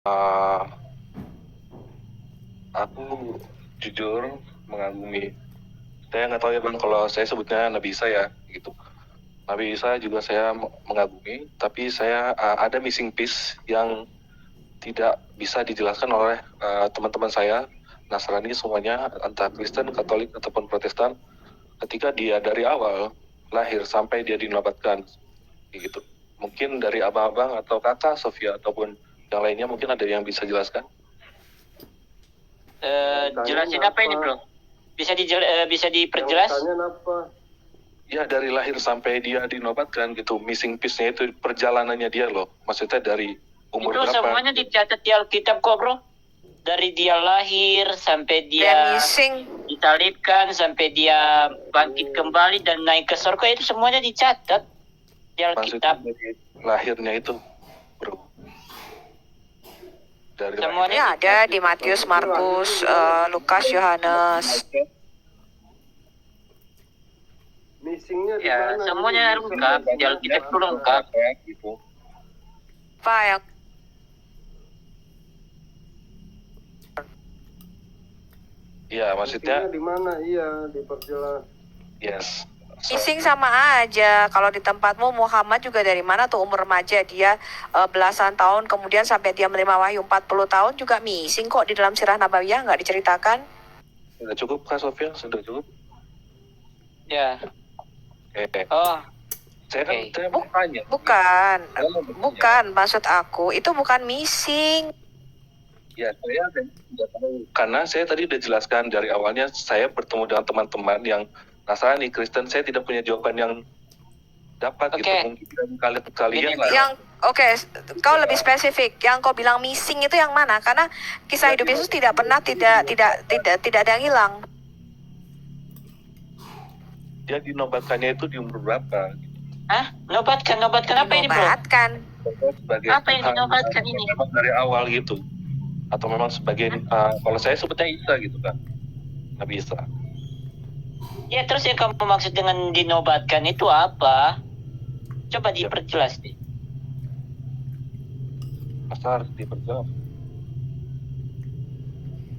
Uh, aku jujur mengagumi. Saya nggak tahu ya bang, kalau saya sebutnya Nabi Isa ya, gitu. Nabi Isa juga saya mengagumi, tapi saya ada missing piece yang tidak bisa dijelaskan oleh teman-teman saya Nasrani semuanya, entah Kristen, Katolik ataupun Protestan, ketika dia dari awal lahir sampai dia dinobatkan, gitu. Mungkin dari abang-abang atau kakak Sofia ataupun yang lainnya mungkin ada yang bisa jelaskan. Jelasin apa ini bro? Bisa diperjelas? Ya dari lahir sampai dia dinobatkan gitu, missing piece-nya itu perjalanannya dia loh. Maksudnya dari umur itu berapa? Itu semuanya dicatat di Alkitab kok bro. Dari dia lahir sampai dia disalibkan, sampai dia bangkit kembali dan naik ke surga, itu semuanya dicatat di Alkitab. Maksudnya lahirnya itu bro. Dari semuanya ada di Matius, Markus, Lukas, Yohanes. Ya, semuanya lengkap di Alkitab itu lengkap. Gitu. Apa yang Iya, maksudnya di mana? Iya, diperjelas. Yes. missing sama aja. Kalau di tempatmu Muhammad juga dari mana tuh umur remaja dia belasan tahun kemudian sampai dia menerima wahyu 40 tahun juga missing kok di dalam sirah Nabawiyah, nggak diceritakan. Sudah cukup Kak Sofia? Sudah cukup? Ya. Oh. Saya mau tanya. Bukan maksud aku itu bukan missing. Ya, saya tidak tahu. Karena saya tadi udah jelaskan dari awalnya, saya bertemu dengan teman-teman yang Nasrani, Kristen, saya tidak punya jawaban yang dapat gitu. Mungkin kalian lah. Kau lebih spesifik. Yang kau bilang missing itu yang mana? Karena kisah hidup Yesus tidak pernah tidak ada yang hilang. Dia dinobatkannya itu di umur berapa? Hah? Nobatkan apa ini bro? Apa yang dinobatkan ini? Memang dari awal gitu. Atau memang sebagian, kalau saya sebutnya Isa gitu kan. Nabi Isa. Ya terus yang kamu maksud dengan dinobatkan itu apa? Coba diperjelas nih. Masa harus diperjelas?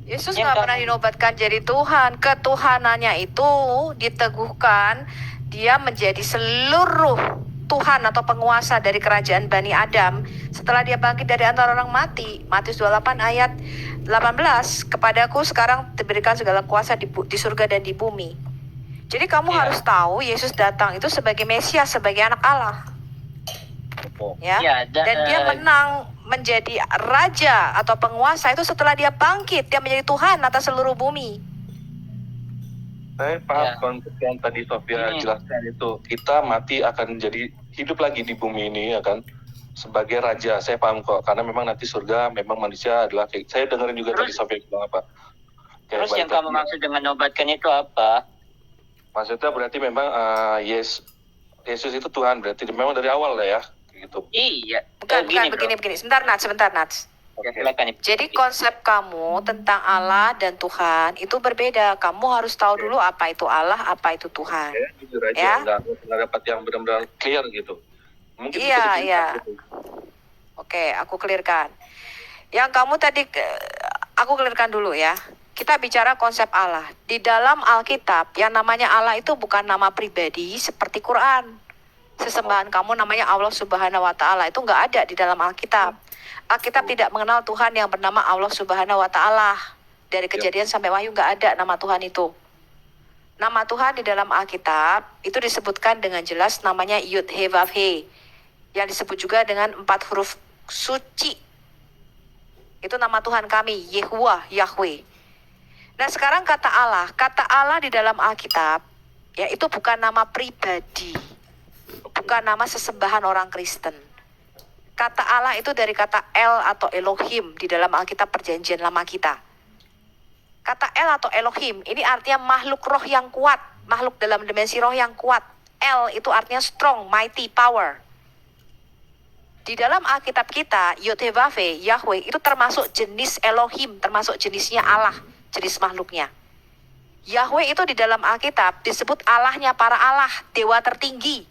Yesus nggak pernah dinobatkan jadi Tuhan. Ketuhanannya itu diteguhkan. Dia menjadi seluruh Tuhan atau penguasa dari kerajaan Bani Adam setelah dia bangkit dari antara orang mati. Matius 28 ayat 18, kepadaku sekarang diberikan segala kuasa di surga dan di bumi. Jadi kamu harus tahu Yesus datang itu sebagai Mesias, sebagai anak Allah. Dan dia menang menjadi raja atau penguasa itu setelah dia bangkit, dia menjadi Tuhan atas seluruh bumi. Saya paham konsep yang tadi Sofia jelaskan itu. Kita mati akan jadi hidup lagi di bumi ini ya kan, sebagai raja. Saya paham kok, karena memang nanti surga memang manusia adalah kayak, saya dengerin juga tadi Sofia bilang apa. Terus yang kamu maksud dengan nobatkan itu apa? Maksudnya berarti memang Yesus itu Tuhan, berarti memang dari awal lah ya gitu. Iya. Begini. Sebentar Nats. Jadi konsep kamu tentang Allah dan Tuhan itu berbeda. Kamu harus tahu dulu apa itu Allah, apa itu Tuhan. Jujur aja, nggak dapat yang benar-benar clear gitu. Mungkin iya. Oke, aku clearkan. Yang kamu tadi, aku clearkan dulu ya. Kita bicara konsep Allah. Di dalam Alkitab, yang namanya Allah itu bukan nama pribadi seperti Quran. Sesembahan kamu namanya Allah Subhanahu wa Ta'ala, itu nggak ada di dalam Alkitab. Alkitab tidak mengenal Tuhan yang bernama Allah Subhanahu wa Ta'ala. Dari Kejadian sampai Wahyu nggak ada nama Tuhan itu. Nama Tuhan di dalam Alkitab itu disebutkan dengan jelas namanya Yud He Vav He, yang disebut juga dengan 4 huruf suci. Itu nama Tuhan kami, Yehuwah, Yahweh. Nah sekarang kata Allah di dalam Alkitab ya itu bukan nama pribadi, bukan nama sesembahan orang Kristen. Kata Allah itu dari kata El atau Elohim di dalam Alkitab Perjanjian Lama kita. Kata El atau Elohim ini artinya makhluk roh yang kuat, makhluk dalam dimensi roh yang kuat. El itu artinya strong, mighty, power. Di dalam Alkitab kita, Yod-Heh-Vav-Heh, Yahweh itu termasuk jenis Elohim, termasuk jenisnya Allah, jenis makhluknya. Yahweh itu di dalam Alkitab disebut Allahnya para Allah, dewa tertinggi.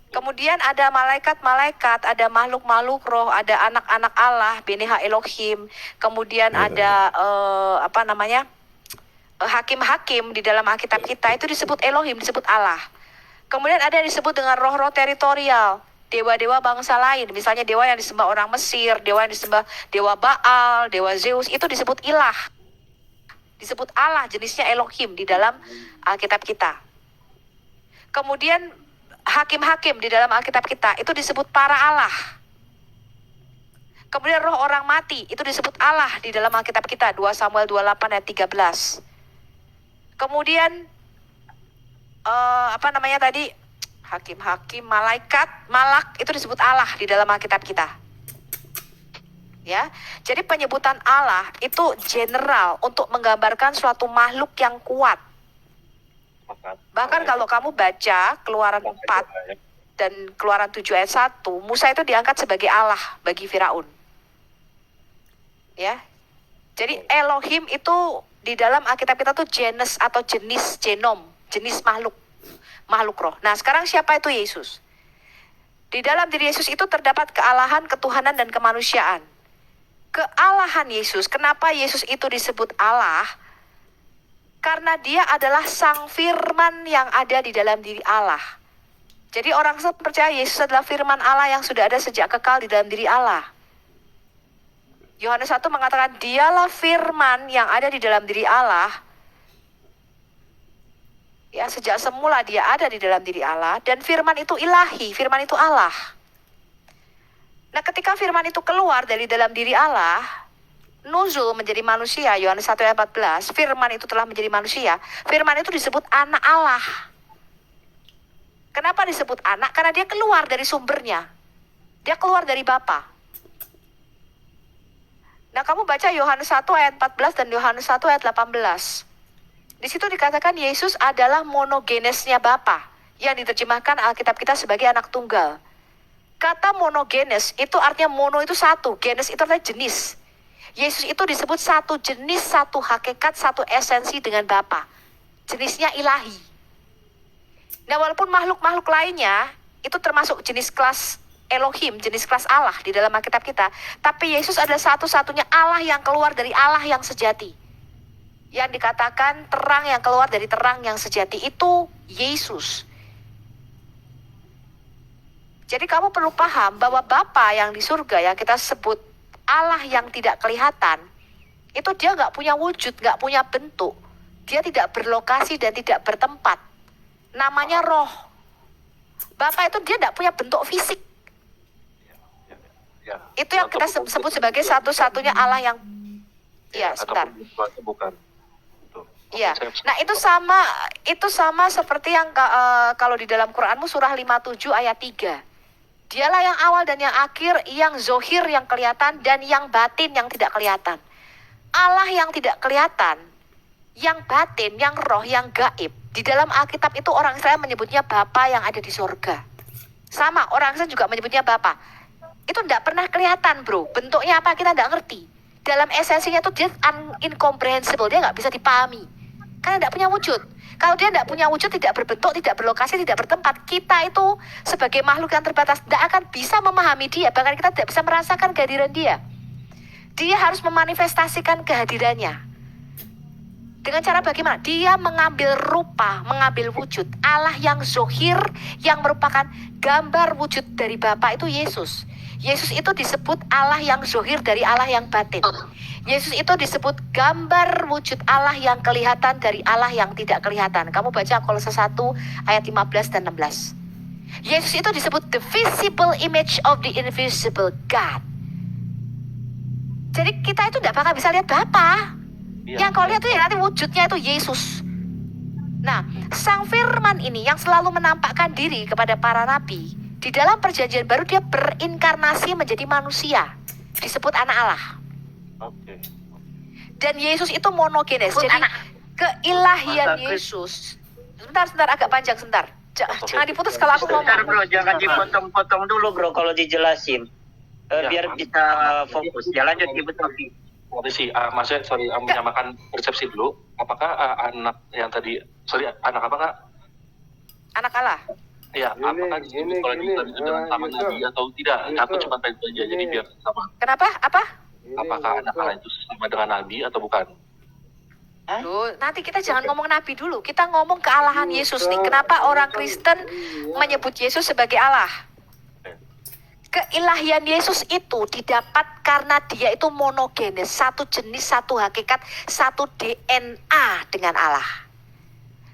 Kemudian ada malaikat-malaikat, ada makhluk-makhluk roh, ada anak-anak Allah, Beneha Elohim. Kemudian ada hakim-hakim di dalam Alkitab kita itu disebut Elohim, disebut Allah. Kemudian ada yang disebut dengan roh-roh teritorial, dewa-dewa bangsa lain. Misalnya dewa yang disembah orang Mesir, dewa yang disembah dewa Baal, dewa Zeus, itu disebut ilah. Disebut Allah, jenisnya Elohim di dalam Alkitab kita. Kemudian hakim-hakim di dalam Alkitab kita itu disebut para Allah. Kemudian roh orang mati itu disebut Allah di dalam Alkitab kita, 2 Samuel 28 ayat 13. Kemudian hakim-hakim, malak itu disebut Allah di dalam Alkitab kita. Ya. Jadi penyebutan Allah itu general untuk menggambarkan suatu makhluk yang kuat. Bahkan kalau kamu baca Keluaran 4 dan Keluaran 7 ayat 1, Musa itu diangkat sebagai Allah bagi Firaun. Ya. Jadi Elohim itu di dalam Alkitab kita tuh genus atau jenis genom, jenis makhluk roh. Nah, sekarang siapa itu Yesus? Di dalam diri Yesus itu terdapat kealahan, ketuhanan, dan kemanusiaan. Kealahan Yesus, kenapa Yesus itu disebut Allah? Karena dia adalah sang firman yang ada di dalam diri Allah. Jadi orang Kristen percaya Yesus adalah firman Allah yang sudah ada sejak kekal di dalam diri Allah. Yohanes 1 mengatakan dialah firman yang ada di dalam diri Allah. Ya, sejak semula dia ada di dalam diri Allah, dan firman itu ilahi, firman itu Allah. Nah, ketika firman itu keluar dari dalam diri Allah, nuzul menjadi manusia, Yohanes 1 ayat 14, firman itu telah menjadi manusia. Firman itu disebut anak Allah. Kenapa disebut anak? Karena dia keluar dari sumbernya. Dia keluar dari Bapa. Nah, kamu baca Yohanes 1 ayat 14 dan Yohanes 1 ayat 18. Di situ dikatakan Yesus adalah monogenesnya Bapa, yang diterjemahkan Alkitab kita sebagai anak tunggal. Kata monogenes itu artinya mono itu satu, genes itu artinya jenis. Yesus itu disebut satu jenis, satu hakikat, satu esensi dengan Bapa. Jenisnya ilahi. Nah, walaupun makhluk-makhluk lainnya itu termasuk jenis kelas Elohim, jenis kelas Allah di dalam Alkitab kita, tapi Yesus adalah satu-satunya Allah yang keluar dari Allah yang sejati. Yang dikatakan terang yang keluar dari terang yang sejati itu Yesus. Jadi kamu perlu paham bahwa Bapa yang di surga yang kita sebut Allah yang tidak kelihatan, itu dia nggak punya wujud, nggak punya bentuk. Dia tidak berlokasi dan tidak bertempat. Namanya roh. Bapa itu dia nggak punya bentuk fisik. Itu yang kita sebut sebagai satu-satunya Allah yang... Ya, sebentar. Bukan. Iya. Nah, itu sama seperti yang kalau di dalam Quranmu surah 57 ayat 3. Dialah yang awal dan yang akhir, yang zohir yang kelihatan dan yang batin yang tidak kelihatan. Allah yang tidak kelihatan, yang batin, yang roh, yang gaib. Di dalam Alkitab itu orang Israel menyebutnya Bapa yang ada di surga. Sama, orang Israel juga menyebutnya Bapa. Itu tidak pernah kelihatan, bro. Bentuknya apa kita tidak ngerti. Dalam esensinya itu dia incomprehensible, dia nggak bisa dipahami. Karena tidak punya wujud. Kalau dia tidak punya wujud, tidak berbentuk, tidak berlokasi, tidak bertempat, kita itu sebagai makhluk yang terbatas tidak akan bisa memahami dia. Bahkan kita tidak bisa merasakan kehadiran dia. Dia harus memanifestasikan kehadirannya. Dengan cara bagaimana? Dia mengambil rupa, mengambil wujud. Allah yang zohir, yang merupakan gambar wujud dari Bapa itu Yesus. Yesus itu disebut Allah yang zohir dari Allah yang batin. Yesus itu disebut gambar wujud Allah yang kelihatan dari Allah yang tidak kelihatan. Kamu baca Kolose 1 ayat 15 dan 16. Yesus itu disebut the visible image of the invisible God. Jadi kita itu tidak bakal bisa lihat Bapa. Yang kau lihat itu ya nanti wujudnya itu Yesus. Nah, Sang Firman ini yang selalu menampakkan diri kepada para nabi, di dalam perjanjian baru dia berinkarnasi menjadi manusia. Disebut anak Allah. Oke. Dan Yesus itu monogenes. Jadi keilahian Yesus. Sebentar agak panjang sebentar. Jangan diputus kalau aku Bentar, ngomong. bro, jangan dipotong-potong dulu, bro, kalau dijelasin. Biar bisa fokus. Ya, lanjut, Ibu Sofi. Tadi sih, maksudnya menyamakan persepsi dulu. Apakah anak yang tadi, anak apa Kak? Anak Allah. Ya, apakah disebut sholat Islam itu dengan sama Nabi atau tidak? Aku cuma pengen itu aja, jadi biar sama. Kenapa? Apa? Apakah anak Allah itu sama dengan Nabi atau bukan? Loh, nanti kita jangan ngomong Nabi dulu. Kita ngomong kealahan Yesus nih. Kenapa orang Kristen menyebut Yesus sebagai Allah? Keilahian Yesus itu didapat karena dia itu monogenes, satu jenis, satu hakikat, satu DNA dengan Allah.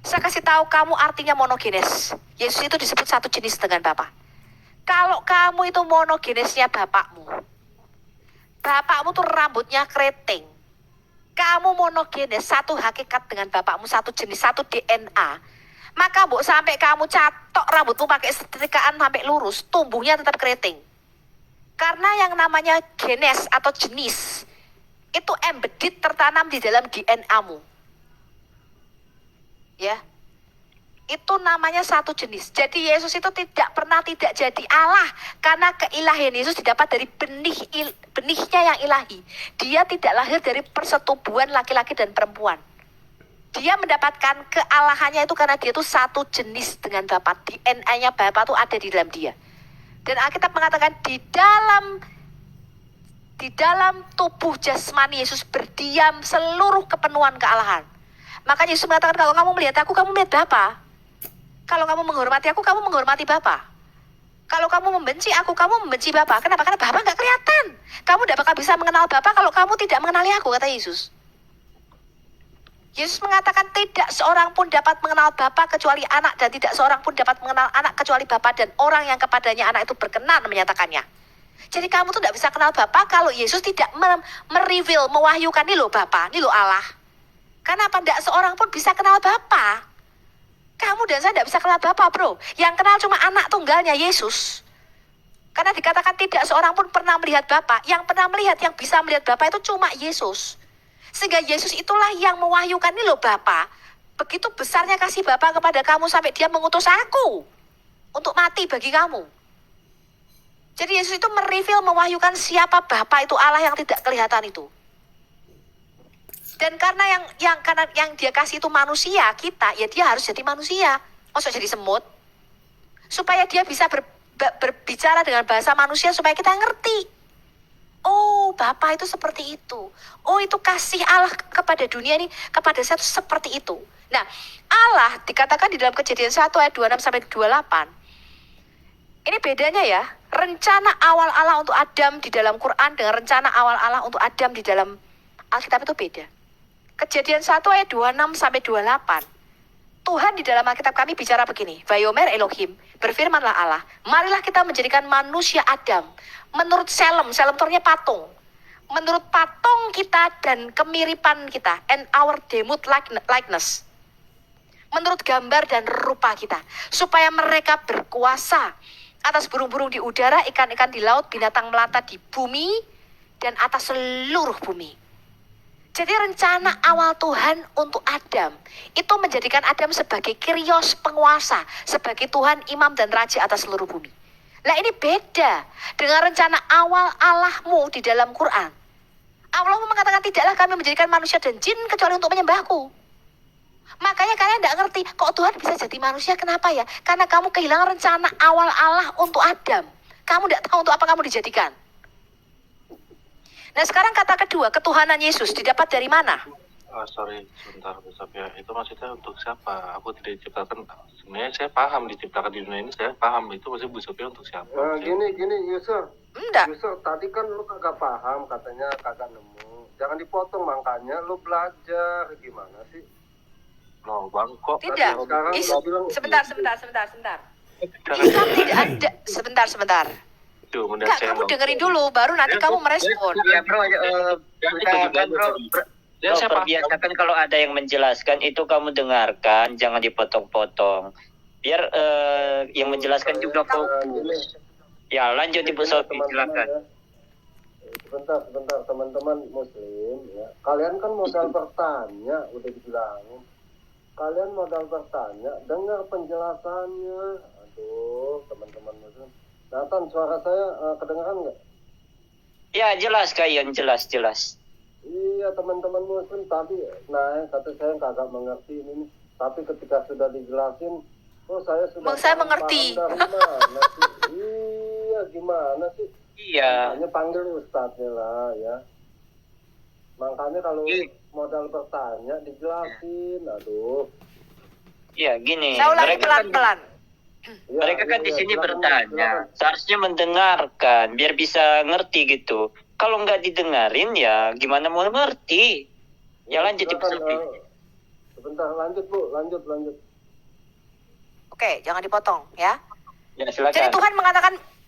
Saya kasih tahu kamu artinya monogenes. Yesus itu disebut satu jenis dengan Bapa. Kalau kamu itu monogenesnya bapakmu tuh rambutnya keriting. Kamu monogenes, satu hakikat dengan bapakmu, satu jenis, satu DNA. Maka mbok sampai kamu catok rambutmu pakai setrikaan sampai lurus, tumbuhnya tetap keriting. Karena yang namanya genes atau jenis itu embedded, tertanam di dalam DNA-mu. Ya. Itu namanya satu jenis. Jadi Yesus itu tidak pernah tidak jadi Allah karena keilahian Yesus didapat dari benihnya yang ilahi. Dia tidak lahir dari persetubuhan laki-laki dan perempuan. Dia mendapatkan kealahannya itu karena dia itu satu jenis dengan Bapa. DNA-nya Bapa itu ada di dalam dia. Dan Alkitab mengatakan di dalam tubuh jasmani Yesus berdiam seluruh kepenuhan kealahan. Makanya Yesus mengatakan kalau kamu melihat aku, kamu melihat Bapa. Kalau kamu menghormati aku, kamu menghormati Bapa. Kalau kamu membenci aku, kamu membenci Bapa. Kenapa? Karena Bapa nggak kelihatan. Kamu tidak bakal bisa mengenal Bapa kalau kamu tidak mengenali aku, kata Yesus. Yesus mengatakan tidak seorang pun dapat mengenal Bapa kecuali anak, dan tidak seorang pun dapat mengenal anak kecuali Bapa dan orang yang kepadanya anak itu berkenan menyatakannya. Jadi kamu tuh tidak bisa kenal Bapa kalau Yesus tidak mereveal, mewahyukan, ini loh Bapa, ini loh Allah. Kenapa? Tidak seorang pun bisa kenal Bapa. Kamu dan saya tidak bisa kenal Bapa, bro. Yang kenal cuma anak tunggalnya Yesus. Karena dikatakan tidak seorang pun pernah melihat Bapa. Yang pernah melihat, yang bisa melihat Bapa itu cuma Yesus. Sehingga Yesus itulah yang mewahyukan, ini loh Bapa. Begitu besarnya kasih Bapa kepada kamu sampai dia mengutus aku untuk mati bagi kamu. Jadi Yesus itu mereveal, mewahyukan siapa Bapa itu, Allah yang tidak kelihatan itu. Dan karena yang dia kasih itu manusia, kita, ya dia harus jadi manusia. Maksudnya jadi semut. Supaya dia bisa berbicara dengan bahasa manusia supaya kita ngerti. Oh, Bapa itu seperti itu. Oh, itu kasih Allah kepada dunia ini, kepada saya itu seperti itu. Nah, Allah dikatakan di dalam Kejadian 1 ayat 26 sampai 28. Ini bedanya ya. Rencana awal Allah untuk Adam di dalam Quran dengan rencana awal Allah untuk Adam di dalam Alkitab itu beda. Kejadian 1 ayat 26 sampai 28. Tuhan di dalam Alkitab kami bicara begini. Vayomer Elohim, berfirmanlah Allah, marilah kita menjadikan manusia Adam menurut Selem itu artinya patung. Menurut patung kita dan kemiripan kita, and our demut likeness. Menurut gambar dan rupa kita, supaya mereka berkuasa atas burung-burung di udara, ikan-ikan di laut, binatang melata di bumi, dan atas seluruh bumi. Jadi rencana awal Tuhan untuk Adam itu menjadikan Adam sebagai Kyrios, penguasa, sebagai Tuhan, imam dan raja atas seluruh bumi. Nah ini beda dengan rencana awal Allahmu di dalam Quran. Allahmu mengatakan tidaklah kami menjadikan manusia dan jin kecuali untuk menyembahku. Makanya kalian tidak ngerti kok Tuhan bisa jadi manusia, kenapa ya? Karena kamu kehilangan rencana awal Allah untuk Adam. Kamu tidak tahu untuk apa kamu dijadikan. Nah sekarang kata kedua, ketuhanan Yesus didapat dari mana? Sorry, sebentar Bishop ya. Itu maksudnya untuk siapa? Aku tidak diciptakan. Sebenarnya saya paham diciptakan di dunia ini, saya paham itu maksudnya Bishopnya untuk siapa. Gini Yusuf. Enggak. Yusuf, tadi kan lu kagak paham, katanya kagak nemu. Jangan dipotong, makanya lu belajar gimana sih? No, Bang, kok. Tidak. Sebentar. Islam tidak ada. Sebentar. Enggak, kamu dengerin dulu, baru nanti kamu merespon. Ya bro, perbiasakan kalau ada yang menjelaskan itu kamu dengarkan, jangan dipotong-potong. Biar yang menjelaskan juga fokus. Ya lanjut Ibu Sofi, silakan. Sebentar teman-teman muslim ya. Kalian kan modal bertanya, udah dibilangin. Kalian modal bertanya, dengar penjelasannya. Aduh, teman-teman muslim. Nathan, suara saya kedengaran nggak? Ya jelas Kak Ion, jelas. Iya teman-teman muslim tadi, kata saya kagak mengerti ini. Tapi ketika sudah dijelasin, Oh, saya sudah Saya mengerti. paham dari mana sih? Iya, gimana sih? Iya. Hanya panggil ustadznya lah ya. Makanya kalau modal bertanya dijelasin, aduh. Iya, gini. Saya ulangi Mereka pelan-pelan. Ya, mereka kan di sini silakan, bertanya. silakan. Seharusnya mendengarkan biar bisa ngerti gitu. Kalau nggak didengarin ya gimana mau ngerti? Ya lanjut Ibu Silakan, Sofi. sebentar, lanjut Bu, lanjut. Oke, jangan dipotong ya. Ya Jadi silakan.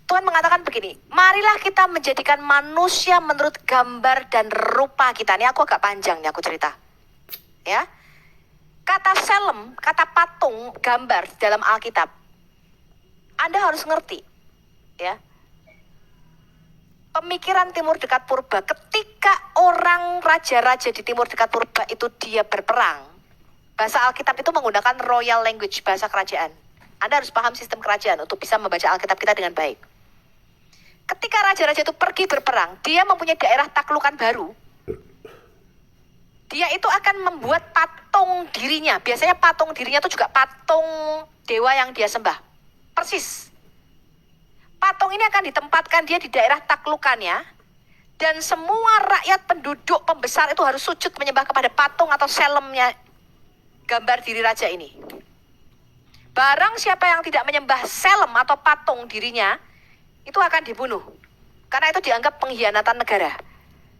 Tuhan mengatakan begini, marilah kita menjadikan manusia menurut gambar dan rupa kita. Ini aku agak panjang nih aku cerita. Ya. Kata selem, kata patung, gambar dalam Alkitab. Anda harus ngerti. Ya. Pemikiran Timur Dekat Purba, ketika orang raja-raja di Timur Dekat Purba itu dia berperang, bahasa Alkitab itu menggunakan royal language, bahasa kerajaan. Anda harus paham sistem kerajaan untuk bisa membaca Alkitab kita dengan baik. Ketika raja-raja itu pergi berperang, dia mempunyai daerah taklukan baru. Dia itu akan membuat patung dirinya. Biasanya patung dirinya itu juga patung dewa yang dia sembah. Persis. Patung ini akan ditempatkan dia di daerah taklukannya. Dan semua rakyat penduduk pembesar itu harus sujud menyembah kepada patung atau selemnya gambar diri raja ini. Barang siapa yang tidak menyembah selem atau patung dirinya, itu akan dibunuh. Karena itu dianggap pengkhianatan negara.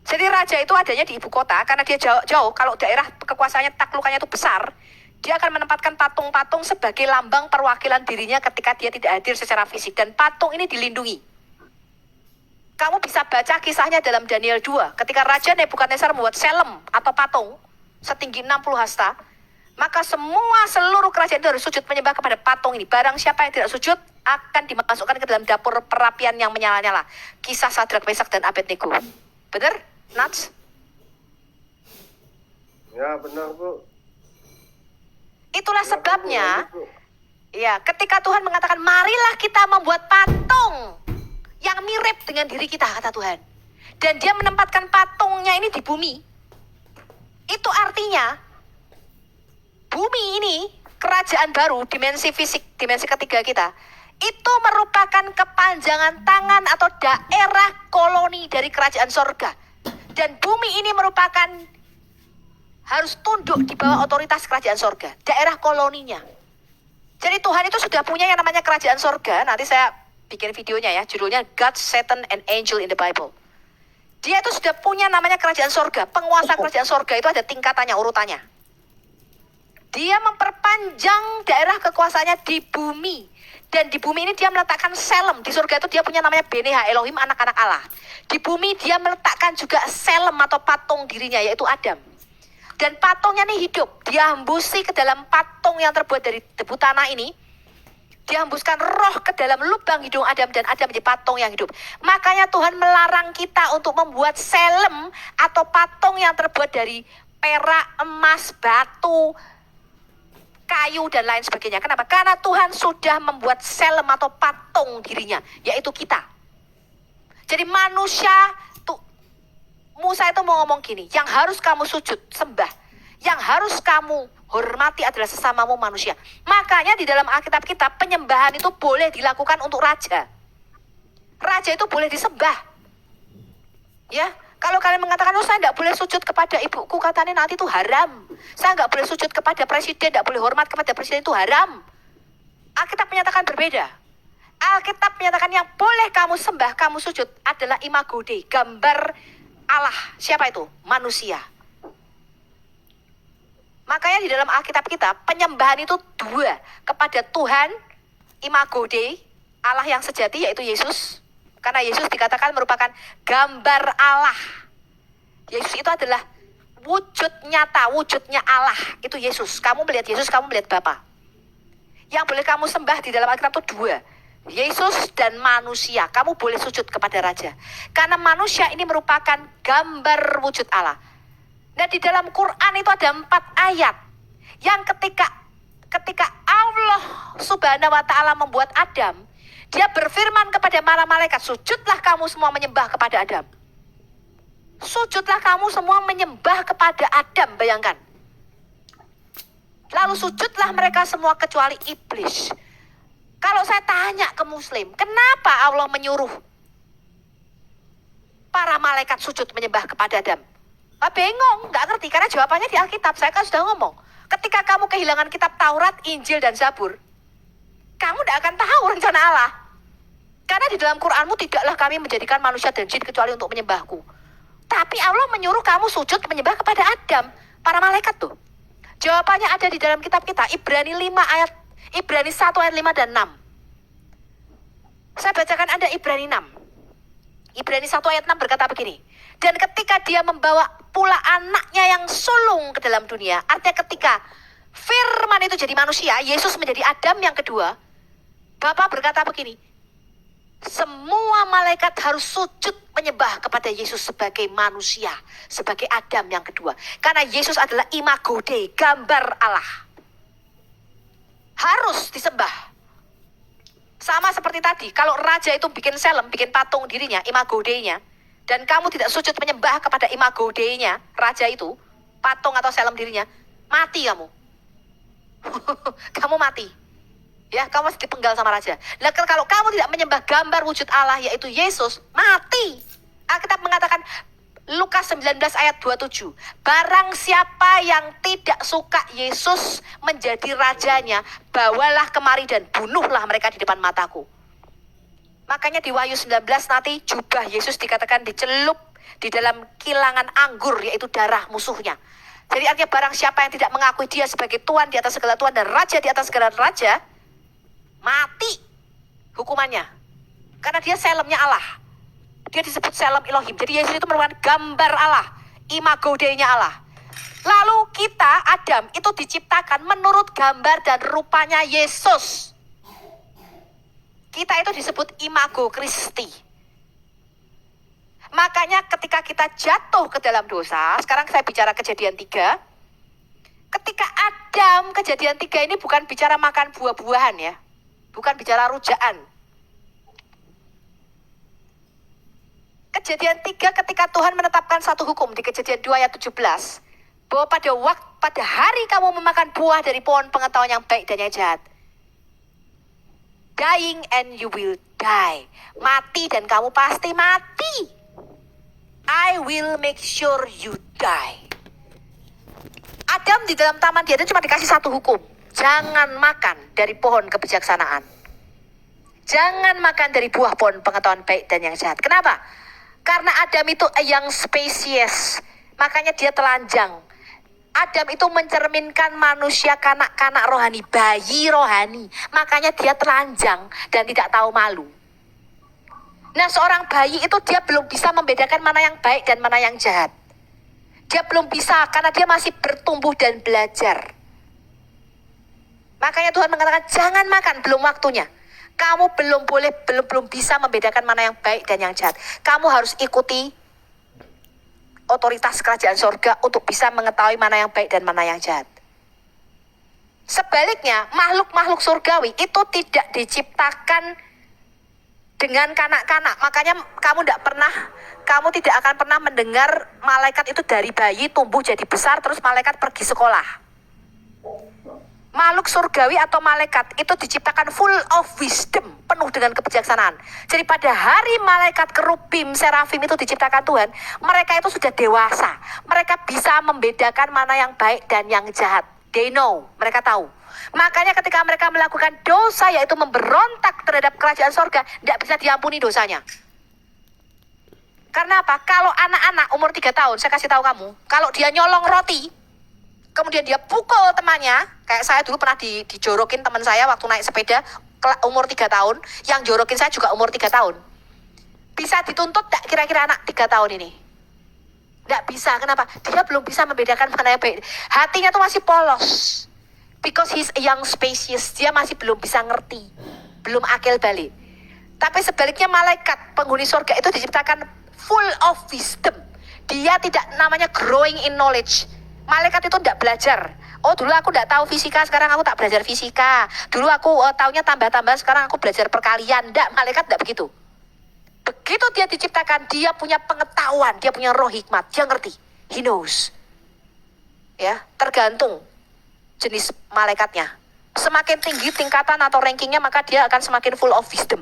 Jadi raja itu adanya di ibu kota, karena dia jauh, kalau daerah kekuasaannya taklukannya itu besar, dia akan menempatkan patung-patung sebagai lambang perwakilan dirinya ketika dia tidak hadir secara fisik. Dan patung ini dilindungi. Kamu bisa baca kisahnya dalam Daniel 2. Ketika Raja Nebukadnezar membuat selem atau patung setinggi 60 hasta, maka seluruh kerajaan itu harus sujud menyembah kepada patung ini. Barang siapa yang tidak sujud akan dimasukkan ke dalam dapur perapian yang menyala-nyala. Kisah Sadrak, Mesak, dan Abednego. Benar, Nats? Ya, benar Bu. Itulah Ya, sebabnya, Bu. ya, ketika Tuhan mengatakan, marilah kita membuat patung yang mirip dengan diri kita, kata Tuhan. Dan dia menempatkan patungnya ini di bumi. Itu artinya, bumi ini, kerajaan baru, dimensi fisik, dimensi ketiga kita, itu merupakan kepanjangan tangan atau daerah koloni dari kerajaan sorga. Dan bumi ini merupakan harus tunduk di bawah otoritas kerajaan sorga, daerah koloninya. Jadi Tuhan itu sudah punya yang namanya kerajaan sorga. Nanti saya bikin videonya ya, judulnya God, Satan, and Angel in the Bible. Dia itu sudah punya namanya kerajaan sorga. Penguasa kerajaan sorga itu ada tingkatannya, urutannya. Dia memperpanjang daerah kekuasaannya di bumi. Dan di bumi ini dia meletakkan selem. Di surga itu dia punya namanya Beneha Elohim, anak-anak Allah. Di bumi dia meletakkan juga selem atau patung dirinya, yaitu Adam. Dan patungnya ini hidup. Dia hembusi ke dalam patung yang terbuat dari debu tanah ini. Dia hembuskan roh ke dalam lubang hidung Adam, dan Adam menjadi patung yang hidup. Makanya Tuhan melarang kita untuk membuat selem atau patung yang terbuat dari perak, emas, batu, kayu, dan lain sebagainya. Kenapa? Karena Tuhan sudah membuat selem atau patung dirinya, yaitu kita. Jadi manusia, Musa itu mau ngomong gini, yang harus kamu sujud, sembah, yang harus kamu hormati adalah sesamamu manusia. Makanya di dalam Alkitab kita, penyembahan itu boleh dilakukan untuk raja. Raja itu boleh disembah. Ya, kalau kalian mengatakan, oh saya tidak boleh sujud kepada ibuku, katanya nanti itu haram. Saya nggak boleh sujud kepada presiden, tidak boleh hormat kepada presiden, itu haram. Alkitab menyatakan berbeda. Alkitab menyatakan yang boleh kamu sembah, kamu sujud adalah imago Dei, gambar Allah. Siapa itu? Manusia. Makanya di dalam Alkitab kita, penyembahan itu dua. Kepada Tuhan, imago Dei, Allah yang sejati, yaitu Yesus. Karena Yesus dikatakan merupakan gambar Allah. Yesus itu adalah wujud nyata, wujudnya Allah. Itu Yesus. Kamu melihat Yesus, kamu melihat Bapa. Yang boleh kamu sembah di dalam Alkitab itu dua. Yesus dan manusia. Kamu boleh sujud kepada Raja. Karena manusia ini merupakan gambar wujud Allah. Nah, di dalam Quran itu ada 4 ayat. Yang ketika Allah Subhanahu wa Ta'ala membuat Adam, dia berfirman kepada para malaikat, sujudlah kamu semua menyembah kepada Adam. Sujudlah kamu semua menyembah kepada Adam, bayangkan. Lalu sujudlah mereka semua kecuali iblis. Kalau saya tanya ke Muslim, kenapa Allah menyuruh para malaikat sujud menyembah kepada Adam? Bengong, nggak ngerti, karena jawabannya di Alkitab. Saya kan sudah ngomong, ketika kamu kehilangan kitab Taurat, Injil, dan Zabur, kamu tidak akan tahu rencana Allah. Karena di dalam Quranmu, tidaklah kami menjadikan manusia dan jin kecuali untuk menyembahku. Tapi Allah menyuruh kamu sujud menyembah kepada Adam, para malaikat tuh. Jawabannya ada di dalam kitab kita, Ibrani 1 ayat 5 dan 6. Saya bacakan Anda Ibrani 6. Ibrani 1 ayat 6 berkata begini. Dan ketika dia membawa pula anaknya yang sulung ke dalam dunia, artinya ketika firman itu jadi manusia, Yesus menjadi Adam yang kedua, Bapa berkata begini, semua malaikat harus sujud menyembah kepada Yesus sebagai manusia, sebagai Adam yang kedua. Karena Yesus adalah imago Dei, gambar Allah. Harus disembah. Sama seperti tadi, kalau raja itu bikin selem, bikin patung dirinya, imago Dei-nya, dan kamu tidak sujud menyembah kepada imago Dei-nya, raja itu, patung atau selem dirinya, mati kamu. Kamu mati. Ya, kamu masih dipenggal sama raja. Nah, kalau kamu tidak menyembah gambar wujud Allah, yaitu Yesus, mati. Alkitab mengatakan, Lukas 19 ayat 27, barang siapa yang tidak suka Yesus menjadi rajanya, bawalah kemari dan bunuhlah mereka di depan mataku. Makanya di Wahyu 19 nanti jubah Yesus dikatakan dicelup di dalam kilangan anggur, yaitu darah musuhnya. Jadi artinya barang siapa yang tidak mengakui dia sebagai Tuhan di atas segala Tuhan dan Raja di atas segala Raja, mati hukumannya. Karena dia selemnya Allah. Dia disebut Selem Elohim. Jadi Yesus itu merupakan gambar Allah, imago Dei-nya Allah. Lalu kita, Adam, itu diciptakan menurut gambar dan rupanya Yesus. Kita itu disebut imago Kristi. Makanya ketika kita jatuh ke dalam dosa, sekarang saya bicara kejadian 3. Ketika Adam, kejadian 3 ini bukan bicara makan buah-buahan ya. Bukan bicara rujaan. Kejadian 3 ketika Tuhan menetapkan satu hukum di Kejadian 2 ayat 17. Bahwa pada hari kamu memakan buah dari pohon pengetahuan yang baik dan yang jahat. Dying and you will die. Mati dan kamu pasti mati. I will make sure you die. Adam di dalam taman dia itu cuma dikasih satu hukum. Jangan makan dari pohon kebijaksanaan. Jangan makan dari buah pohon pengetahuan baik dan yang jahat. Kenapa? Karena Adam itu a young species. Makanya dia telanjang. Adam itu mencerminkan manusia kanak-kanak rohani, bayi rohani. Makanya dia telanjang dan tidak tahu malu. Nah, seorang bayi itu dia belum bisa membedakan mana yang baik dan mana yang jahat. Dia belum bisa karena dia masih bertumbuh dan belajar. Makanya Tuhan mengatakan jangan makan, belum waktunya. Kamu belum bisa membedakan mana yang baik dan yang jahat. Kamu harus ikuti otoritas kerajaan sorga untuk bisa mengetahui mana yang baik dan mana yang jahat. Sebaliknya, makhluk-makhluk surgawi itu tidak diciptakan dengan kanak-kanak. Makanya kamu tidak akan pernah mendengar malaikat itu dari bayi tumbuh jadi besar terus malaikat pergi sekolah. Makhluk surgawi atau malaikat itu diciptakan full of wisdom, penuh dengan kebijaksanaan. Jadi pada hari malaikat kerubim, serafim itu diciptakan Tuhan, mereka itu sudah dewasa. Mereka bisa membedakan mana yang baik dan yang jahat. They know, mereka tahu. Makanya ketika mereka melakukan dosa, yaitu memberontak terhadap kerajaan sorga, tidak bisa diampuni dosanya. Karena apa? Kalau anak-anak umur 3 tahun, saya kasih tahu kamu, kalau dia nyolong roti, kemudian dia pukul temannya, kayak saya dulu pernah dijorokin teman saya waktu naik sepeda, umur 3 tahun, yang jorokin saya juga umur 3 tahun. Bisa dituntut tak kira-kira anak 3 tahun ini? Tidak bisa, kenapa? Dia belum bisa membedakan mana yang baik. Hatinya tuh masih polos. Because he's a young species, dia masih belum bisa ngerti. Belum akil balik. Tapi sebaliknya malaikat, penghuni surga itu diciptakan full of wisdom. Dia tidak namanya growing in knowledge. Malaikat itu tidak belajar. Oh dulu aku tidak tahu fisika, sekarang aku tak belajar fisika. Dulu aku taunya tambah-tambah, sekarang aku belajar perkalian. Tidak, malaikat tidak begitu. Begitu dia diciptakan, dia punya pengetahuan, dia punya roh hikmat, dia ngerti. He knows. Ya, tergantung jenis malaikatnya. Semakin tinggi tingkatan atau rankingnya, maka dia akan semakin full of wisdom.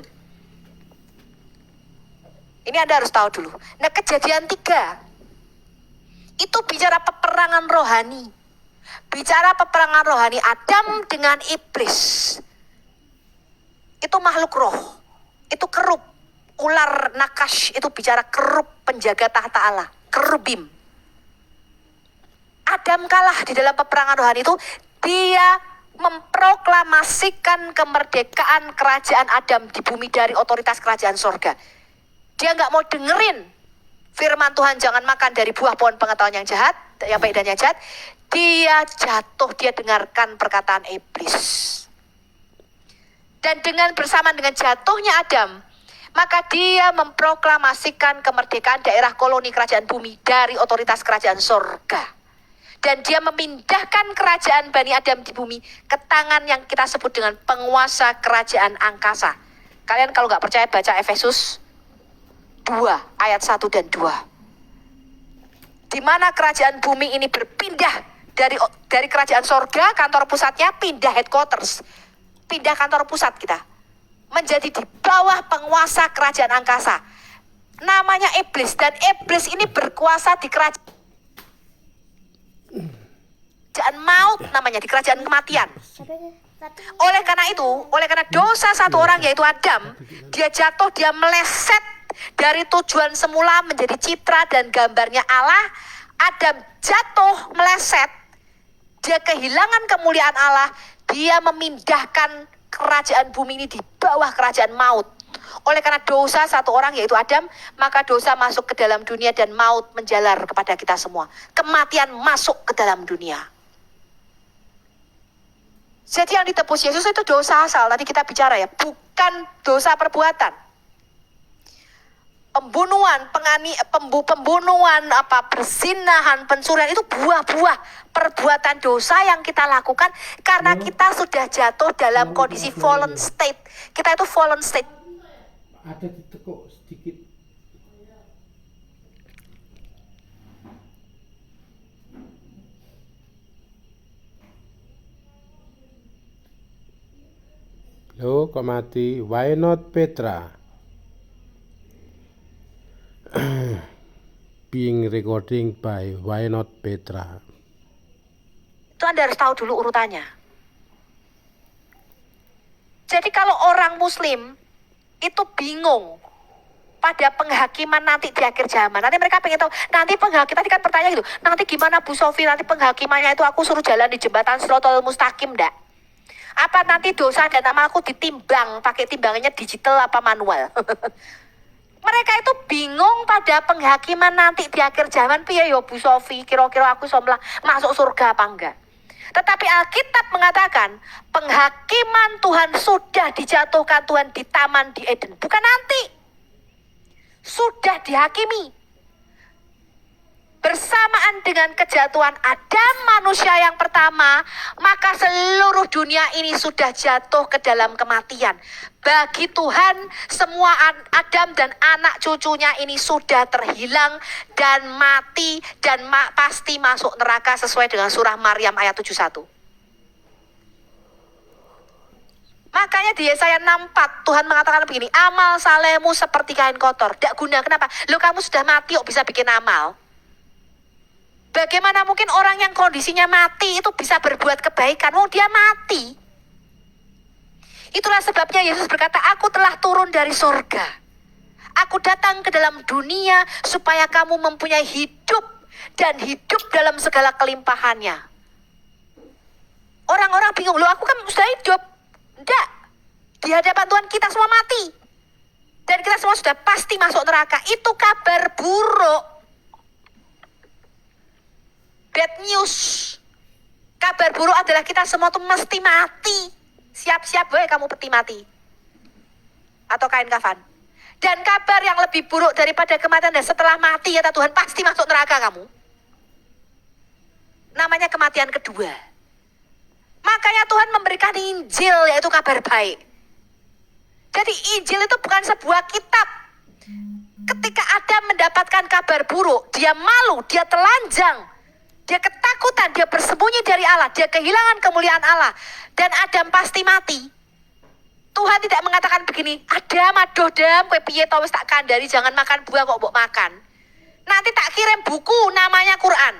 Ini Anda harus tahu dulu. Nah, Kejadian 3 itu bicara peperangan rohani. Bicara peperangan rohani Adam dengan iblis. Itu makhluk roh. Itu kerub. Ular nakash itu bicara kerub penjaga tahta Allah. Kerubim. Adam kalah di dalam peperangan rohani itu. Dia memproklamasikan kemerdekaan kerajaan Adam di bumi dari otoritas kerajaan sorga. Dia nggak mau dengerin firman Tuhan, jangan makan dari buah pohon pengetahuan yang jahat, yang baik dan yang jahat. Dia jatuh, dia dengarkan perkataan iblis. Dan bersamaan dengan jatuhnya Adam, maka dia memproklamasikan kemerdekaan daerah koloni kerajaan bumi dari otoritas kerajaan sorga. Dan dia memindahkan kerajaan Bani Adam di bumi ke tangan yang kita sebut dengan penguasa kerajaan angkasa. Kalian kalau nggak percaya baca Efesus 2 ayat 1 dan 2. Di mana kerajaan bumi ini berpindah dari kerajaan sorga, kantor pusatnya pindah headquarters. Pindah kantor pusat kita. Menjadi di bawah penguasa kerajaan angkasa. Namanya iblis, dan iblis ini berkuasa di kerajaan maut, namanya di kerajaan kematian. Oleh karena dosa satu orang yaitu Adam, dia jatuh, dia meleset dari tujuan semula menjadi citra dan gambarnya Allah. Adam jatuh meleset, dia kehilangan kemuliaan Allah, dia memindahkan kerajaan bumi ini di bawah kerajaan maut. Oleh karena dosa satu orang yaitu Adam, maka dosa masuk ke dalam dunia dan maut menjalar kepada kita semua. Kematian masuk ke dalam dunia. Jadi yang ditebus Yesus itu dosa asal, tadi kita bicara ya, bukan dosa perbuatan. Pembunuhan, pembunuhan, perzinahan, pencurian itu buah-buah perbuatan dosa yang kita lakukan karena kita sudah jatuh dalam kondisi fallen state. Kita itu fallen state. Ada ditekuk sedikit. Loh, kok mati? Why not Petra? Being recording by Why Not Petra. Itu Anda harus tahu dulu urutannya. Jadi kalau orang Muslim itu bingung pada penghakiman nanti di akhir zaman. Nanti mereka pengen tahu, nanti penghakiman, tadi kan pertanyaan gitu, nanti gimana Bu Sofi, nanti penghakimannya itu aku suruh jalan di jembatan Siratal Mustaqim enggak? Apa nanti dosa dan amalku ditimbang, pakai timbangannya digital apa manual? Mereka itu bingung pada penghakiman nanti di akhir zaman. Piye ya Bu Sofi, kira-kira aku masuk surga apa enggak? Tetapi Alkitab mengatakan penghakiman Tuhan sudah dijatuhkan Tuhan di taman di Eden. Bukan nanti. Sudah dihakimi. Bersamaan dengan kejatuhan Adam manusia yang pertama, maka seluruh dunia ini sudah jatuh ke dalam kematian. Bagi Tuhan, semua Adam dan anak cucunya ini sudah terhilang dan mati dan pasti masuk neraka sesuai dengan surah Maryam ayat 71. Makanya di Yesaya 64 Tuhan mengatakan begini, amal salehmu seperti kain kotor, tidak guna. Kenapa? Lo kamu sudah mati kok bisa bikin amal. Bagaimana mungkin orang yang kondisinya mati itu bisa berbuat kebaikan? Wong dia mati. Itulah sebabnya Yesus berkata, aku telah turun dari sorga. Aku datang ke dalam dunia supaya kamu mempunyai hidup dan hidup dalam segala kelimpahannya. Orang-orang bingung, loh aku kan sudah hidup. Enggak. Di hadapan Tuhan kita semua mati. Dan kita semua sudah pasti masuk neraka. Itu kabar buruk. Bad news. Kabar buruk adalah kita semua tuh mesti mati. Siap-siap woy kamu peti mati. Atau kain kafan. Dan kabar yang lebih buruk daripada kematian, dan setelah mati kata Tuhan pasti masuk neraka kamu. Namanya kematian kedua. Makanya Tuhan memberikan Injil, yaitu kabar baik. Jadi Injil itu bukan sebuah kitab. Ketika Adam mendapatkan kabar buruk, dia malu, dia telanjang. Dia ketakutan, dia bersembunyi dari Allah, dia kehilangan kemuliaan Allah. Dan Adam pasti mati. Tuhan tidak mengatakan begini, Adam, aduh Adam, kowe piye to wis tak kandhani jangan makan buah kok mbok makan. Nanti tak kirim buku namanya Quran.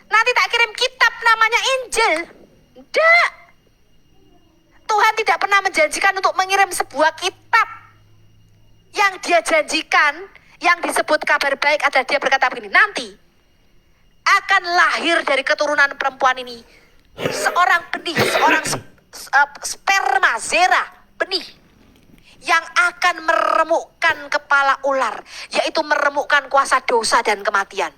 Nanti tak kirim kitab namanya Injil. Tidak. Tuhan tidak pernah menjanjikan untuk mengirim sebuah kitab. Yang dia janjikan, yang disebut kabar baik adalah dia berkata begini, nanti akan lahir dari keturunan perempuan ini seorang benih, seorang sperma zera, benih yang akan meremukkan kepala ular, yaitu meremukkan kuasa dosa dan kematian.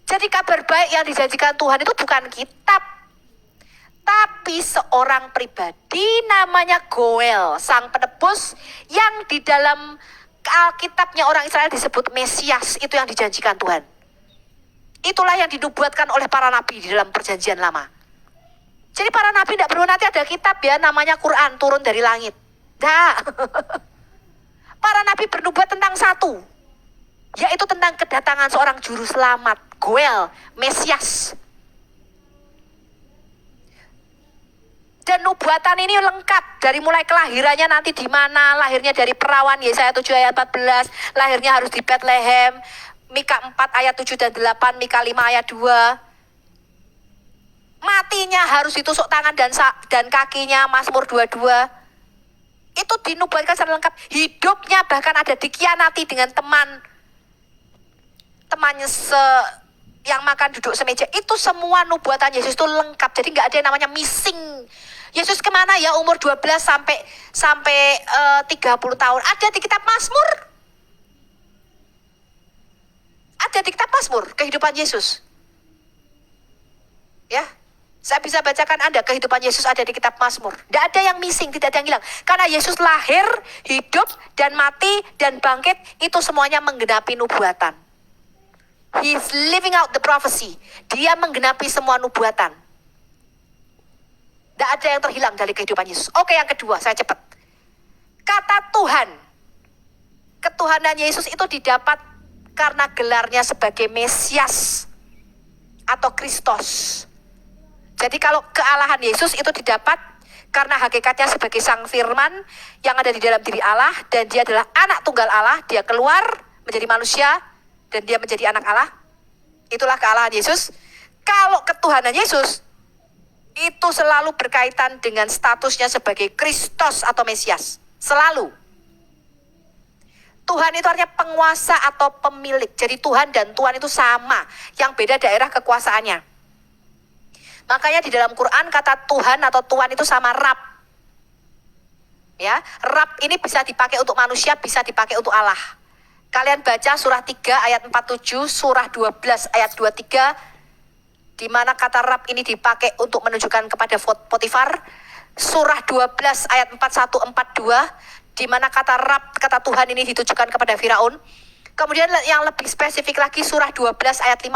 Jadi kabar baik yang dijanjikan Tuhan itu bukan kitab, tapi seorang pribadi namanya Goel, sang penebus yang di dalam Alkitabnya orang Israel disebut Mesias, itu yang dijanjikan Tuhan. Itulah yang dinubuatkan oleh para nabi di dalam perjanjian lama. Jadi para nabi tidak perlu nanti ada kitab ya, namanya Quran turun dari langit. Tidak. Para nabi bernubuat tentang satu, yaitu tentang kedatangan seorang juru selamat, Goel, Mesias. Dan nubuatan ini lengkap dari mulai kelahirannya nanti di mana, lahirnya dari perawan Yesaya 7 ayat 14, lahirnya harus di Bethlehem, Mika 4 ayat 7 dan 8, Mika 5 ayat 2. Matinya harus ditusuk tangan dan kakinya, Mazmur 22. Itu dinubuatkan secara lengkap. Hidupnya bahkan ada dikhianati dengan temannya yang makan duduk semeja. Itu semua nubuatan Yesus itu lengkap. Jadi nggak ada yang namanya missing. Yesus kemana ya umur 12 sampai 30 tahun? Ada di kitab Mazmur. Ada di kitab Mazmur kehidupan Yesus. Ya, saya bisa bacakan Anda kehidupan Yesus ada di kitab Mazmur. Tidak ada yang missing, tidak ada yang hilang. Karena Yesus lahir, hidup, dan mati, dan bangkit, itu semuanya menggenapi nubuatan. He's living out the prophecy. Dia menggenapi semua nubuatan. Tidak ada yang terhilang dari kehidupan Yesus. Oke, yang kedua, saya cepat. Kata Tuhan. Ketuhanan Yesus itu didapat karena gelarnya sebagai Mesias atau Kristus. Jadi kalau kealahan Yesus itu didapat karena hakikatnya sebagai sang firman yang ada di dalam diri Allah, dan dia adalah anak tunggal Allah. Dia keluar menjadi manusia dan dia menjadi anak Allah. Itulah kealahan Yesus. Kalau ketuhanan Yesus itu selalu berkaitan dengan statusnya sebagai Kristus atau Mesias. Selalu. Tuhan itu artinya penguasa atau pemilik. Jadi Tuhan dan Tuhan itu sama. Yang beda daerah kekuasaannya. Makanya di dalam Quran kata Tuhan atau Tuhan itu sama Rab. Ya, Rab ini bisa dipakai untuk manusia, bisa dipakai untuk Allah. Kalian baca surah 3 ayat 47, surah 12 ayat 23, di mana kata Rab ini dipakai untuk menunjukkan kepada Potifar. Surah 12 ayat 41-42, di mana kata Rab, kata Tuhan ini ditujukan kepada Firaun. Kemudian yang lebih spesifik lagi surah 12 ayat 50.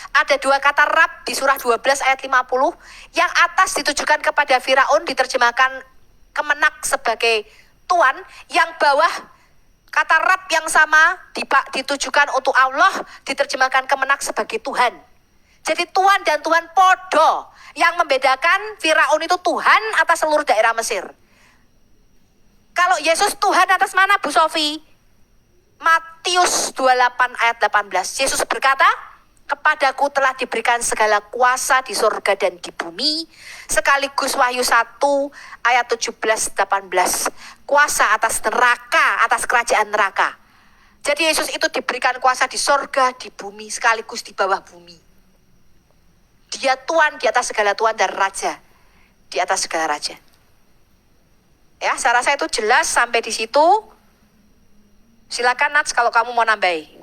Ada dua kata Rab di surah 12 ayat 50. Yang atas ditujukan kepada Firaun, diterjemahkan kemenak sebagai Tuhan. Yang bawah kata Rab yang sama ditujukan untuk Allah, diterjemahkan kemenak sebagai Tuhan. Jadi Tuhan dan Tuhan podo. Yang membedakan Firaun itu Tuhan atas seluruh daerah Mesir. Kalau Yesus Tuhan atas mana Bu Sofi? Matius 28 ayat 18. Yesus berkata, kepadaku telah diberikan segala kuasa di surga dan di bumi. Sekaligus Wahyu 1 ayat 17-18. Kuasa atas neraka, atas kerajaan neraka. Jadi Yesus itu diberikan kuasa di surga, di bumi, sekaligus di bawah bumi. Dia Tuhan di atas segala Tuhan dan Raja di atas segala Raja. Ya, saya rasa itu jelas sampai di situ. Silakan Nats kalau kamu mau nambahi.